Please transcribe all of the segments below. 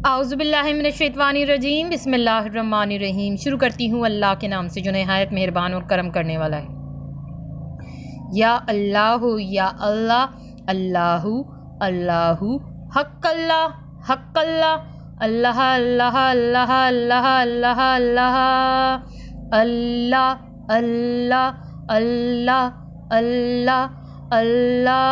आउज़ुबिल्लाहिमिनश्शैतानिर्रजीम बिस्मिल्लाहिर्रहमानिर्रहीम। शुरू करती हूँ अल्लाह के नाम से जो नहायत मेहरबान और करम करने वाला है। या अल्लाहु या अल्लाह अल्लाहु अल्लाहु हक्कल्ला हक्कल्ला अल्लाह अल्लाह अल्लाह अल्लाह अल्लाह अल्लाह अल्लाह अल्लाह अल्लाह अल्लाह अल्लाह।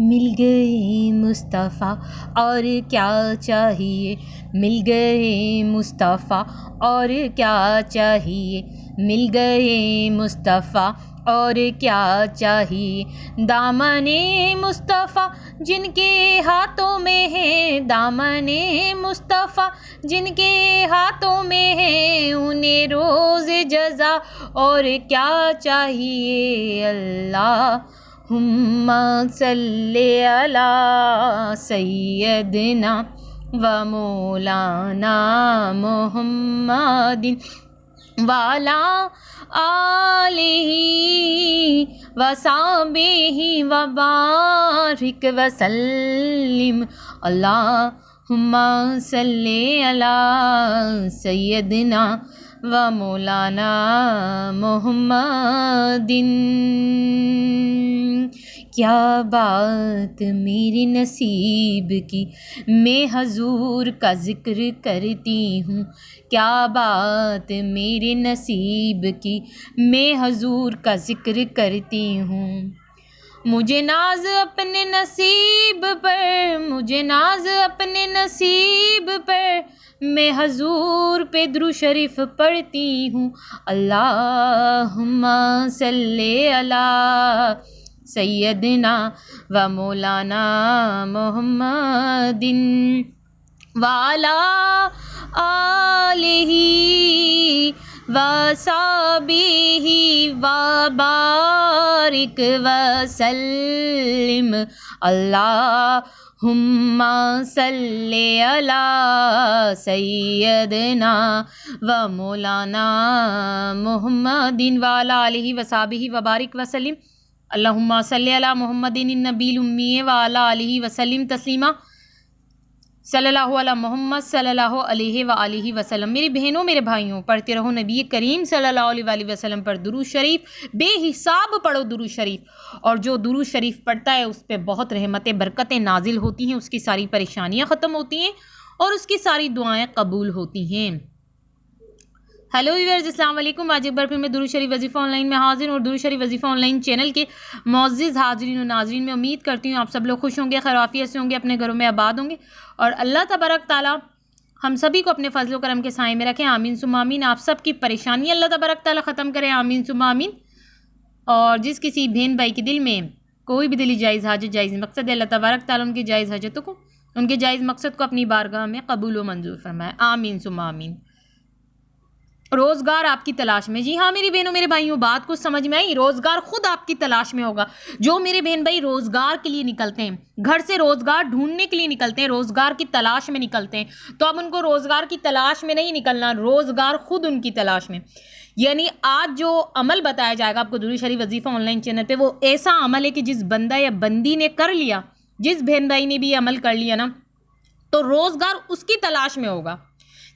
मिल गए मुस्तफ़ा और क्या चाहिए, मिल गए मुस्तफ़ा और क्या चाहिए, मिल गए मुस्तफ़ा और क्या चाहिए। दामने मुस्तफ़ा जिनके हाथों में है, दामने मुस्तफ़ा जिनके हाथों में है, उन्हें रोज़ जज़ा और क्या चाहिए। अल्लाह हुम्मा सल्ले अला सैयदना व मौलाना मुहम्मदिन वाला आलिही व साहबिही व बारिक व सल्लिम। अल्लाहुम्मा सल्ले अला सैयदना व मौलाना मुहम्मदिन। क्या बात मेरे नसीब की, मैं हजूर का ज़िक्र करती हूँ। क्या बात मेरे नसीब की, मैं हजूर का ज़िक्र करती हूँ। मुझे नाज अपने नसीब पर, मुझे नाज अपने नसीब पर, मैं हजूर पे दुरूद शरीफ पढ़ती हूँ। अल्लाहुम्मा सल्ले अला सैयदना व मौलाना मुहम्मदिन वाला आलिही व साहबिही व बारिक व सल्लिम। अल्लाहुम्मा सल्ले अला सैयदना व मौलाना मुहम्मदिन वाला आलिही व साहबिही व बारिक व सल्लिम। अल्लाहुम्मा सल्ली अला मुहम्मदिन नबील उम्मी व अला आलिही व सल्लिम तस्लीमा। सल्लल्लाहु अला मोहम्मद सल्लल्लाहु अलैहि व आलिहि वसल्लम। मेरी बहनों मेरे भाइयों, पढ़ते रहो नबी करीम सल्लल्लाहु अलैहि वसल्लम पर दुरूद शरीफ। बेहिसाब पढ़ो दुरूद शरीफ, और जो दुरूद शरीफ पढ़ता है उस पर बहुत रहमतें बरकतें नाजिल होती हैं, उसकी सारी परेशानियाँ ख़त्म होती हैं और उसकी सारी दुआएँ कबूल होती हैं। हेलो व्यूअर्स, अस्सलाम वालेकुम। आज एक बार फिर मैं दुरूद शरीफ वजीफ़ा ऑनलाइन में हाजिर और दुरूद शरीफ वजीफ़ा ऑनलाइन चैनल के मुअज़्ज़िज़ हाज़रीन और नाज़रीन में उम्मीद करती हूँ आप सब लोग खुश होंगे, खैरियत से होंगे, अपने घरों में आबाद होंगे और अल्लाह तबारक ताला हम सभी को अपने फजल करम के साए में रखें। आमीन सुम्मा आमीन। आप सब की परेशानी अल्लाह तबारक ताला ख़त्म करें। आमीन सुम्मा आमीन। और जिस किसी बहन भाई के दिल में कोई भी दिली जायज़ हाजत जायज़ मकसद है, अल्लाह तबारक ताला उनकी जायज़ हाजतों को, उनके जायज़ मकसद को अपनी बारगाह में कबूल व मंजूर फरमाए। आमीन सुम्मा आमीन। रोज़गार आपकी तलाश में, जी हाँ मेरी बहनों मेरे भाइयों, बात कुछ समझ में आई। रोज़गार खुद आपकी तलाश में होगा। जो मेरे बहन भाई रोज़गार के लिए निकलते हैं, घर से रोज़गार ढूंढने के लिए निकलते हैं, रोज़गार की तलाश में निकलते हैं, तो अब उनको रोज़गार की तलाश में नहीं निकलना, रोज़गार खुद उनकी तलाश में। यानी आज जो अमल बताया जाएगा आपको दुरूद शरीफ वजीफ़ा ऑनलाइन चैनल पे, वो ऐसा अमल है कि जिस बंदा या बंदी ने कर लिया, जिस बहन भाई ने भी ये अमल कर लिया ना, तो रोज़गार उसकी तलाश में होगा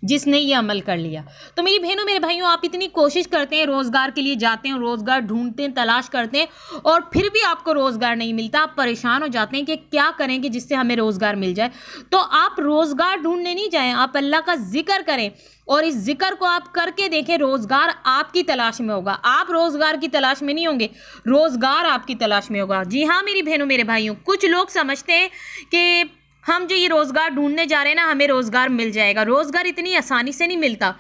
जिसने ये अमल कर लिया। तो मेरी बहनों मेरे भाइयों, आप इतनी कोशिश करते हैं, रोज़गार के लिए जाते हैं, रोज़गार ढूंढते हैं, तलाश करते हैं और फिर भी आपको रोज़गार नहीं मिलता। आप परेशान हो जाते हैं कि क्या करेंगे जिससे हमें रोज़गार मिल जाए। तो आप रोज़गार ढूंढने नहीं जाएं, आप अल्लाह का जिक्र करें और इस जिक्र को आप करके देखें, रोज़गार आपकी तलाश में होगा। आप रोज़गार की तलाश में नहीं होंगे, रोज़गार आपकी तलाश में होगा। जी हाँ मेरी बहनों मेरे भाइयों, कुछ लोग समझते हैं कि हम जो ये रोज़गार ढूंढने जा रहे हैं ना, हमें रोज़गार मिल जाएगा। रोज़गार इतनी आसानी से नहीं मिलता,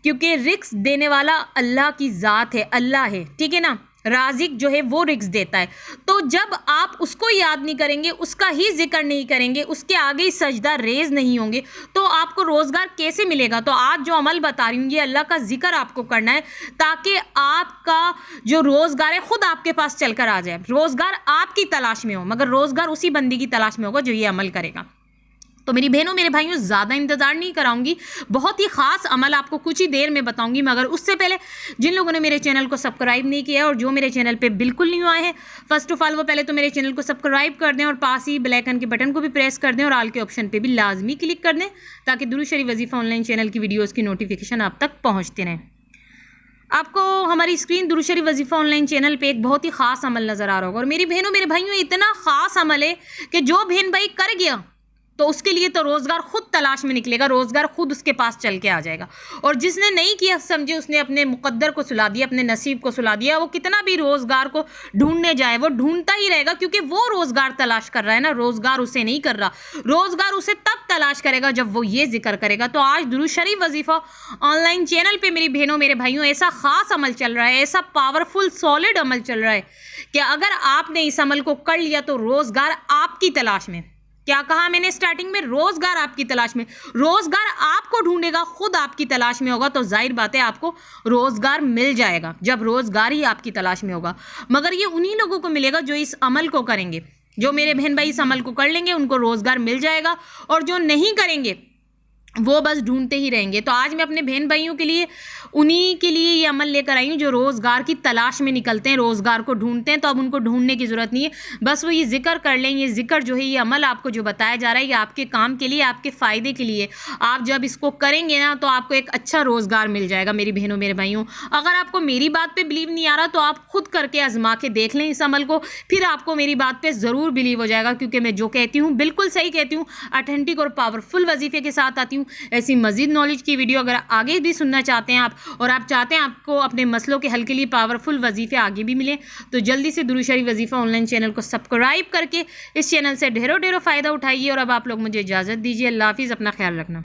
क्योंकि रिस्क देने वाला अल्लाह की ज़ात है, अल्लाह है, ठीक है ना। राज़िक जो है वो रिस्क देता है। तो जब आप उसको याद नहीं करेंगे, उसका ही जिक्र नहीं करेंगे, उसके आगे ही सजदा रेज नहीं होंगे, तो आपको रोज़गार कैसे मिलेगा। तो आज जो अमल बता रही हूँ, ये अल्लाह का जिक्र आपको करना है ताकि आपका जो रोज़गार है खुद आपके पास चल कर आ जाए। रोज़गार आपकी तलाश में हो, मगर रोज़गार उसी बंदी की तलाश में होगा जो ये अमल करेगा। तो मेरी बहनों मेरे भाइयों, ज़्यादा इंतज़ार नहीं कराऊंगी, बहुत ही ख़ास अमल आपको कुछ ही देर में बताऊंगी। मगर उससे पहले जिन लोगों ने मेरे चैनल को सब्सक्राइब नहीं किया और जो मेरे चैनल पे बिल्कुल नहीं आए हैं, फर्स्ट ऑफ ऑल वो पहले तो मेरे चैनल को सब्सक्राइब कर दें और पास ही बेल आइकन के बटन को भी प्रेस कर दें और ऑल के ऑप्शन पर भी लाजमी क्लिक कर दें, ताकि दुरूद शरीफ वजीफ़ा ऑनलाइन चैनल की वीडियोज़ की नोटिफिकेशन आप तक पहुँचते रहें। आपको हमारी स्क्रीन दुरूद शरीफ वजीफ़ा ऑनलाइन चैनल पे एक बहुत ही ख़ास अमल नज़र आ रहा होगा। और मेरी बहनों मेरे भाइयों, इतना ख़ास अमल है कि जो बहन भाई कर गया तो उसके लिए तो रोज़गार खुद तलाश में निकलेगा, रोज़गार खुद उसके पास चल के आ जाएगा। और जिसने नहीं किया, समझे उसने अपने मुक़द्दर को सुला दिया, अपने नसीब को सुला दिया। वो कितना भी रोज़गार को ढूंढने जाए, वो ढूंढता ही रहेगा, क्योंकि वो रोज़गार तलाश कर रहा है ना, रोज़गार उसे नहीं कर रहा। रोज़गार उसे तब तलाश करेगा जब वो ये जिक्र करेगा। तो आज दुरूद शरीफ वजीफ़ा ऑनलाइन चैनल पर मेरी बहनों मेरे भाइयों ऐसा ख़ास अमल चल रहा है, ऐसा पावरफुल सॉलिड अमल चल रहा है कि अगर आपने इस अमल को कर लिया तो रोज़गार आपकी तलाश में, क्या कहा मैंने स्टार्टिंग में, रोज़गार आपकी तलाश में, रोज़गार आपको ढूंढेगा, खुद आपकी तलाश में होगा। तो जाहिर बात है आपको रोज़गार मिल जाएगा जब रोज़गार ही आपकी तलाश में होगा। मगर ये उन्हीं लोगों को मिलेगा जो इस अमल को करेंगे। जो मेरे बहन भाई इस अमल को कर लेंगे उनको रोज़गार मिल जाएगा, और जो नहीं करेंगे वो बस ढूंढते ही रहेंगे। तो आज मैं अपने बहन भाइयों के लिए, उन्हीं के लिए ये अमल लेकर आई हूँ जो रोज़गार की तलाश में निकलते हैं, रोज़गार को ढूंढते हैं। तो अब उनको ढूंढने की ज़रूरत नहीं है, बस वो ये जिक्र कर लें। ये जिक्र जो है, ये अमल आपको जो बताया जा रहा है, ये आपके काम के लिए, आपके फ़ायदे के लिए। आप जब इसको करेंगे ना तो आपको एक अच्छा रोज़गार मिल जाएगा मेरी बहनों मेरे भाइयों। अगर आपको मेरी बात पर बिलीव नहीं आ रहा तो आप खुद करके आजमा के देख लें इस अमल को, फिर आपको मेरी बात पर ज़रूर बिलीव हो जाएगा। क्योंकि मैं जो कहती हूँ बिल्कुल सही कहती हूँ, ऑथेंटिक और पावरफुल वजीफ़े के साथ आती हूँ। ऐसी मज़ीद नॉलेज की वीडियो अगर आगे भी सुनना चाहते हैं आप, और आप चाहते हैं आपको अपने मसलों के हल के लिए पावरफुल वजीफ़े आगे भी मिले, तो जल्दी से दुरूद शरीफ वजीफ़ा ऑनलाइन चैनल को सब्सक्राइब करके इस चैनल से ढेरों ढेरों फ़ायदा उठाइए। और अब आप लोग मुझे इजाज़त दीजिए। अल्लाह हाफ़िज़, अपना ख्याल रखना।